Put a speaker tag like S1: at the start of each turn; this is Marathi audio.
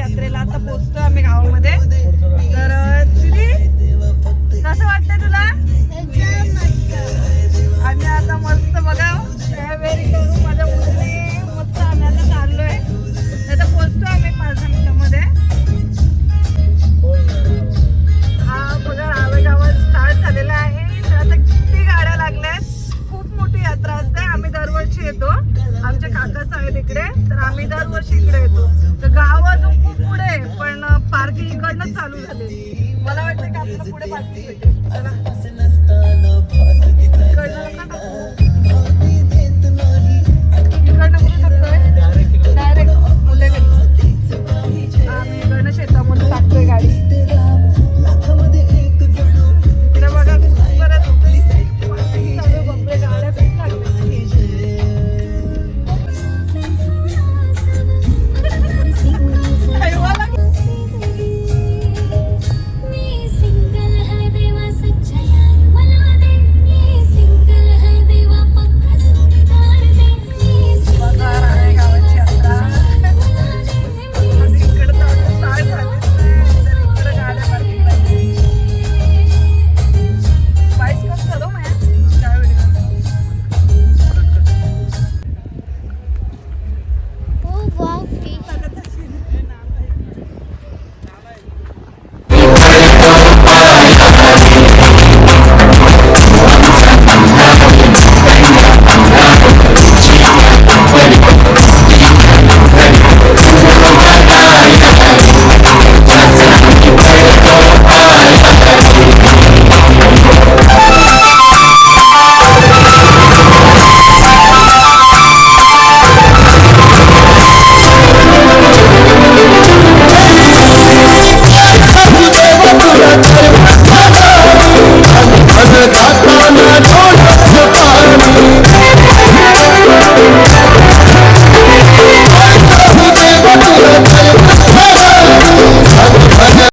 S1: यात्रेला आता पोहोचतो आम्ही गावामध्ये. तर दीदी कसं वाटतंय तुला? आम्ही आता मस्त बघा तयारी करू माझ्या मुलीने मस्त आम्ही आता चाललोय. आता पोहोचतो आम्ही 5 मिनिटांमध्ये. हा बघा रावेगावात स्टार्ट झालेला आहे. तर आता किती गाड्या लागल्यात. खूप मोठी यात्रा असते. आम्ही दरवर्षी येतो. आमचे काकाच आहेत इकडे तर आम्ही दरवर्षी इकडे येतो. तर गाव अजून खूप पुढे आहे पण पार्किंग इकडनं चालू झाले. मला वाटतं की आपल्याला पुढे पार्किंग भेटेल.